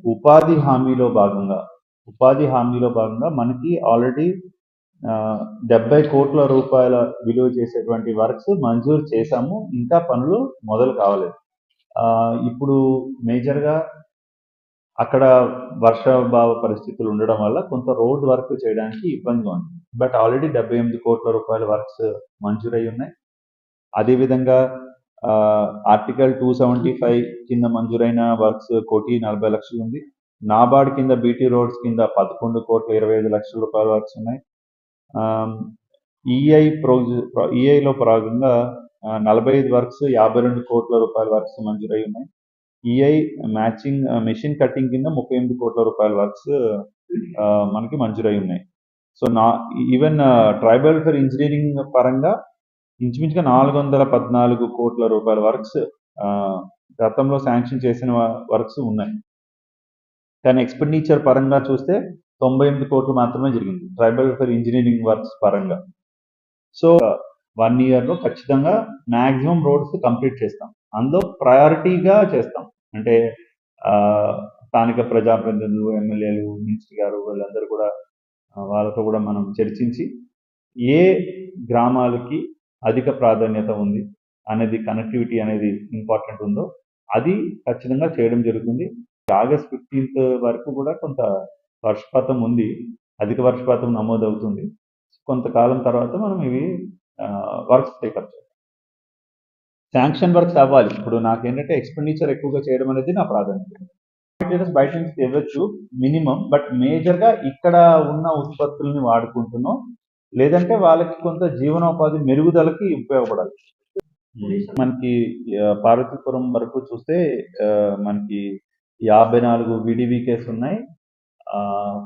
ఉపాధి హామీలో భాగంగా మనకి ఆల్రెడీ 70 కోట్ల రూపాయల విలువ చేసేటువంటి వర్క్స్ మంజూరు చేశాము. ఇంకా పనులు మొదలు కావలేదు. ఇప్పుడు మేజర్‌గా అక్కడ వర్షాభావ పరిస్థితులు ఉండడం వల్ల కొంత రోడ్ వర్క్ చేయడానికి ఇబ్బందిగా ఉంది. బట్ ఆల్రెడీ 78 కోట్ల రూపాయల వర్క్స్ మంజూరై ఉన్నాయి. అదేవిధంగా ఆర్టికల్ 275 కింద మంజూరైన వర్క్స్ 1,40,00,000 ఉంది. నాబార్డ్ కింద బీటీ రోడ్స్ కింద 11,25,00,000 రూపాయల వర్క్స్ ఉన్నాయి. ఈఐలో భాగంగా 45 వర్క్స్ 52 కోట్ల రూపాయల వర్క్స్ మంజూరై ఉన్నాయి. ఈఐ మ్యాచింగ్ మెషిన్ కటింగ్ కింద 38 కోట్ల రూపాయల వర్క్స్ మనకి మంజూరై ఉన్నాయి. So even tribal for engineering పరంగా ఇంచుమించుగా 414 కోట్ల రూపాయల వర్క్స్ గతంలో శాంక్షన్ చేసిన వర్క్స్ ఉన్నాయి. కానీ ఎక్స్పెండిచర్ పరంగా చూస్తే 98 కోట్లు మాత్రమే జరిగింది ట్రైబల్ ఫర్ ఇంజనీరింగ్ వర్క్స్ పరంగా. సో 1 ఇయర్లో ఖచ్చితంగా మ్యాక్సిమం రోడ్స్ కంప్లీట్ చేస్తాం. అందులో ప్రయారిటీగా చేస్తాం. అంటే స్థానిక ప్రజాప్రతినిధులు, ఎమ్మెల్యేలు, మినిస్టర్ గారు వీళ్ళందరూ కూడా వాళ్ళతో కూడా మనం చర్చించి ఏ గ్రామాలకి అధిక ప్రాధాన్యత ఉంది అనేది, కనెక్టివిటీ అనేది ఇంపార్టెంట్ ఉందో అది ఖచ్చితంగా చేయడం జరుగుతుంది. ఆగస్ట్ 15th వరకు కూడా కొంత వర్షపాతం ఉంది, అధిక వర్షపాతం నమోదవుతుంది. కొంతకాలం తర్వాత మనం ఇవి వర్క్స్ టేకప్ చేయాలి. శాంక్షన్ వర్క్స్ అవ్వాలి. ఇప్పుడు నాకేంటంటే ఎక్స్పెండిచర్ ఎక్కువగా చేయడం అనేది నా ప్రాధాన్యత. బయట నుంచి ఇవ్వచ్చు మినిమం, బట్ మేజర్గా ఇక్కడ ఉన్న ఉత్పత్తుల్ని వాడుకుంటున్నాం, లేదంటే వాళ్ళకి కొంత జీవనోపాధి మెరుగుదలకి ఉపయోగపడాలి. మనకి పార్వతీపురం వరకు చూస్తే మనకి 54 విడివికేస్ ఉన్నాయి.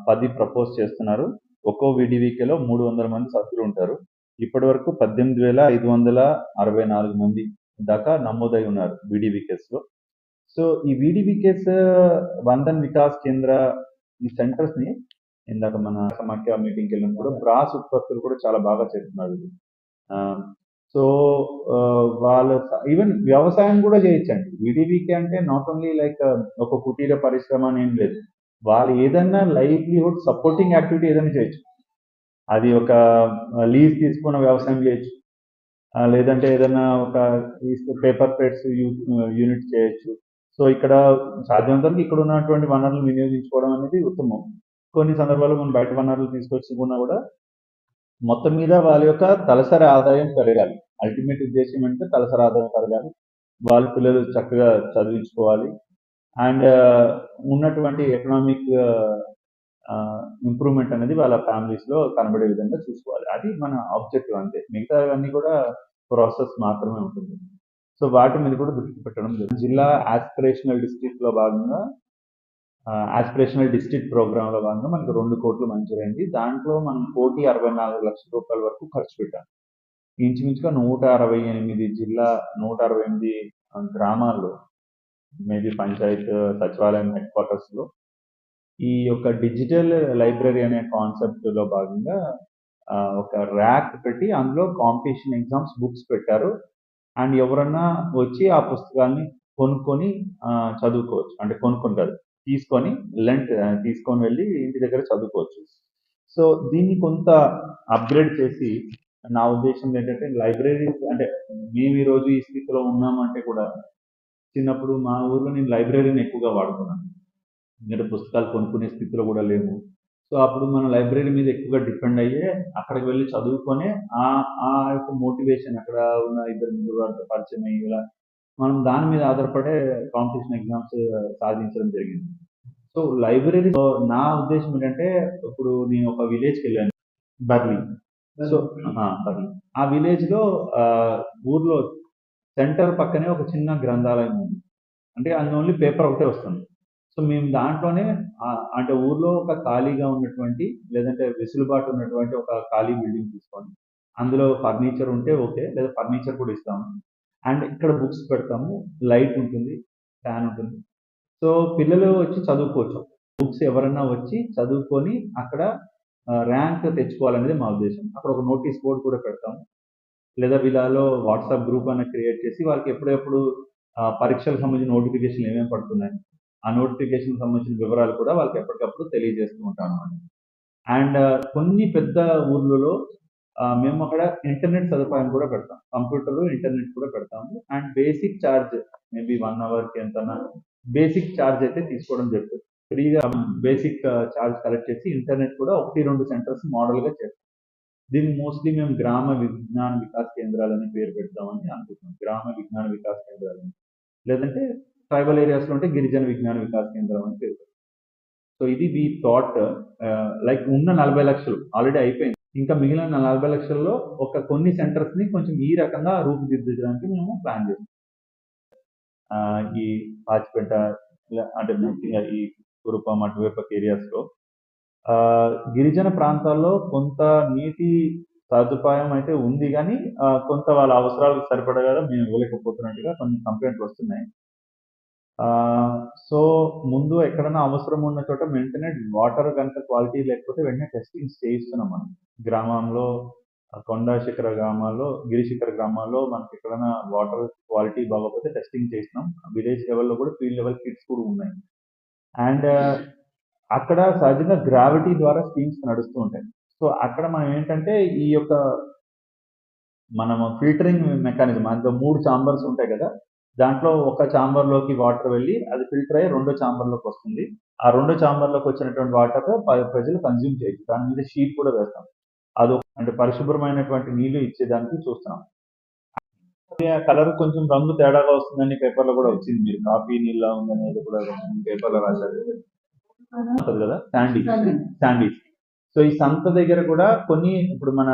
10 ప్రపోజ్ చేస్తున్నారు. ఒక్కో విడివికేలో 300 మంది సభ్యులు ఉంటారు. ఇప్పటి వరకు 18,564 మంది దాకా నమోదై ఉన్నారు విడివికేస్లో. సో ఈ విడివికేస్ వందన్ వికాస్ కేంద్ర ఈ సెంటర్స్ని ఇందాక మన సమాఖ్య మీటింగ్కి వెళ్ళినప్పుడు బ్రాస్ ఉత్పత్తులు కూడా చాలా బాగా చేస్తున్నారు. సో వాళ్ళు ఈవెన్ వ్యవసాయం కూడా చేయొచ్చండి. విడివికే అంటే నాట్ ఓన్లీ లైక్ ఒక కుటీర పరిశ్రమ అని ఏం లేదు. వాళ్ళు ఏదైనా లైవ్లీహుడ్ సపోర్టింగ్ యాక్టివిటీ ఏదైనా చేయొచ్చు. అది ఒక లీజ్ తీసుకున్న వ్యవసాయం చేయొచ్చు, లేదంటే ఏదైనా ఒక పేపర్ ప్లేట్స్ యూనిట్ చేయొచ్చు. సో ఇక్కడ సాధ్యమైనంతవరకు ఇక్కడ ఉన్నటువంటి వనరులు వినియోగించుకోవడం అనేది ఉత్తమం. కొన్ని సందర్భాల్లో మనం బయట వనరులు తీసుకొచ్చుకున్నా కూడా మొత్తం మీద వాళ్ళ యొక్క తలసరి ఆదాయం పెరగాలి. అల్టిమేట్ ఉద్దేశం అంటే తలసరి ఆదాయం పెరగాలి, వాళ్ళ పిల్లలు చక్కగా చదివించుకోవాలి, అండ్ ఉన్నటువంటి ఎకనామిక్ ఇంప్రూవ్మెంట్ అనేది వాళ్ళ ఫ్యామిలీస్లో కనబడే విధంగా చూసుకోవాలి. అది మన ఆబ్జెక్టివ్ అంతే. మిగతావన్నీ కూడా ప్రాసెస్ మాత్రమే ఉంటుంది. సో వాటి మీద కూడా దృష్టి పెట్టడం జరుగుతుంది. జిల్లా ఆస్పిరేషనల్ డిస్ట్రిక్ట్లో భాగంగా ఆస్పిరేషనల్ డిస్ట్రిక్ట్ ప్రోగ్రాంలో భాగంగా మనకు 2 కోట్లు మంజూరైంది. దాంట్లో మనం 1,64,00,000 రూపాయల వరకు ఖర్చు పెట్టాం. ఇంచుమించుగా 168 గ్రామాల్లో, మేబీ పంచాయత్ సచివాలయం హెడ్ క్వార్టర్స్లో ఈ యొక్క డిజిటల్ లైబ్రరీ అనే కాన్సెప్ట్లో భాగంగా ఒక ర్యాక్ పెట్టి అందులో కాంపిటీషన్ ఎగ్జామ్స్ బుక్స్ పెట్టారు. అండ్ ఎవరన్నా వచ్చి ఆ పుస్తకాన్ని కొనుక్కొని చదువుకోవచ్చు. అంటే కొనుక్కొని కాదు, తీసుకొని తీసుకొని వెళ్ళి ఇంటి దగ్గర చదువుకోవచ్చు. సో దీన్ని కొంత అప్గ్రేడ్ చేసి, నా ఉద్దేశం ఏంటంటే లైబ్రరీస్ అంటే మేము ఈరోజు ఈ స్థితిలో ఉన్నామంటే కూడా చిన్నప్పుడు మా ఊర్లో నేను లైబ్రరీని ఎక్కువగా వాడుకున్నాను. ఎందుకంటే పుస్తకాలు కొనుక్కునే స్థితిలో కూడా లేవు. సో అప్పుడు మనం లైబ్రరీ మీద ఎక్కువగా డిపెండ్ అయ్యే అక్కడికి వెళ్ళి చదువుకొని ఆ యొక్క మోటివేషన్, అక్కడ ఉన్న 2-3 వారితో పరిచయం అయ్యి ఇలా మనం దాని మీద ఆధారపడే కాంపిటీషన్ ఎగ్జామ్స్ సాధించడం జరిగింది. సో లైబ్రరీ నా ఉద్దేశం ఏంటంటే, ఇప్పుడు నేను ఒక విలేజ్కి వెళ్ళాను, బర్లీ. సో బర్లీ ఆ విలేజ్లో ఊర్లో సెంటర్ పక్కనే ఒక చిన్న గ్రంథాలయం ఉంది. అంటే అందులో ఓన్లీ పేపర్ ఒకటే వస్తుంది. సో మేము దాంట్లోనే అంటే ఊర్లో ఒక ఖాళీగా ఉన్నటువంటి, లేదంటే వెసులుబాటు ఉన్నటువంటి ఒక ఖాళీ బిల్డింగ్ తీసుకొని అందులో ఫర్నిచర్ ఉంటే ఓకే, లేదా ఫర్నిచర్ కూడా ఇస్తాము. అండ్ ఇక్కడ బుక్స్ పెడతాము, లైట్ ఉంటుంది, ఫ్యాన్ ఉంటుంది. సో పిల్లలు వచ్చి చదువుకోవచ్చు. బుక్స్ ఎవరన్నా వచ్చి చదువుకొని అక్కడ ర్యాంక్ తెచ్చుకోవాలనేది మా ఉద్దేశం. అక్కడ ఒక నోటీస్ బోర్డు కూడా పెడతాము, లేదా వీళ్ళలో వాట్సాప్ గ్రూప్ అన్న క్రియేట్ చేసి వాళ్ళకి ఎప్పుడెప్పుడు పరీక్షలకు సంబంధించిన నోటిఫికేషన్ ఏమేమి పడుతున్నాయి, ఆ నోటిఫికేషన్ సంబంధించిన వివరాలు కూడా వాళ్ళకి ఎప్పటికప్పుడు తెలియజేస్తూ ఉంటాం అన్నమాట. అండ్ కొన్ని పెద్ద ఊర్లలో మేము అక్కడ ఇంటర్నెట్ సదుపాయం కూడా పెడతాం. కంప్యూటర్, ఇంటర్నెట్ కూడా పెడతాము. అండ్ బేసిక్ ఛార్జ్ మేబీ 1 అవర్‌కి ఎంతన్నా బేసిక్ ఛార్జ్ అయితే తీసుకోవడం జరుగుతుంది. ఫ్రీగా బేసిక్ ఛార్జ్ కలెక్ట్ చేసి ఇంటర్నెట్ కూడా 1, 2 సెంటర్స్ మోడల్‌గా చేస్తాం. దీన్ని మోస్ట్‌లీ మేము గ్రామ విజ్ఞాన వికాస్ కేంద్రాలని పేరు పెడతామని అనుకుంటున్నాం. గ్రామ విజ్ఞాన వికాస్ కేంద్రాలని. లేదంటే ట్రైబల్ ఏరియాస్‌లో ఉంటే గిరిజన విజ్ఞాన వికాస్ కేంద్రం అని పేరు. సో ఇది వి థాట్ లైక్ ఉన్న 40 లక్షలు ఆల్రెడీ అయిపోయింది. ఇంకా మిగిలిన 40 లక్షల్లో ఒక కొన్ని సెంటర్స్‌ని కొంచెం ఈ రకంగా రూపుదిద్దడానికి మేము ప్లాన్ చేస్తున్నాం. ఈ పాచిపేట అంటే ముఖ్యంగా ఈ కురుపాం అటువైపు ఏరియాస్‌లో గిరిజన ప్రాంతాల్లో కొంత నీటి సదుపాయం అయితే ఉంది గానీ కొంత వాళ్ళ అవసరాలకు సరిపడగా మేము ఇవ్వలేకపోతున్నట్టుగా కొన్ని కంప్లైంట్లు వస్తున్నాయి. సో ముందు ఎక్కడైనా అవసరం ఉన్న చోట వెంటనే వాటర్ కనుక క్వాలిటీ లేకపోతే వెంటనే టెస్టింగ్స్ చేయిస్తున్నాం మనం. గ్రామంలో కొండ శిఖర గ్రామాల్లో, గిరిశిఖర గ్రామాల్లో మనకి ఎక్కడైనా వాటర్ క్వాలిటీ బాగోకపోతే టెస్టింగ్ చేస్తున్నాం. విలేజ్ లెవెల్‌లో కూడా ఫీల్డ్ లెవెల్ కిట్స్ కూడా ఉన్నాయి. అండ్ అక్కడ సహజంగా గ్రావిటీ ద్వారా స్కీమ్స్ నడుస్తూ ఉంటాయి. సో అక్కడ మనం ఏంటంటే ఈ యొక్క మనము ఫిల్టరింగ్ మెకానిజం అందులో 3 చాంబర్స్ ఉంటాయి కదా! దాంట్లో ఒక చాంబర్‌లోకి వాటర్ వెళ్ళి అది ఫిల్టర్ అయ్యి రెండో చాంబర్‌లోకి వస్తుంది. ఆ రెండో చాంబర్‌లోకి వచ్చినటువంటి వాటర్ ప్రజలు కన్జ్యూమ్ చేయొచ్చు. దాని మీద షీట్ కూడా వేస్తాం. అంటే పరిశుభ్రమైనటువంటి నీళ్లు ఇచ్చేదానికి చూస్తున్నాం. కలర్ కొంచెం రంగు తేడాగా వస్తుందని పేపర్‌లో కూడా వచ్చింది. మీరు కాఫీ నీళ్ళలా ఉందనేది కూడా పేపర్‌లో రాశారు. ఉంటది కదా! శాండీస్. సో ఈ సంత దగ్గర కూడా కొన్ని ఇప్పుడు మన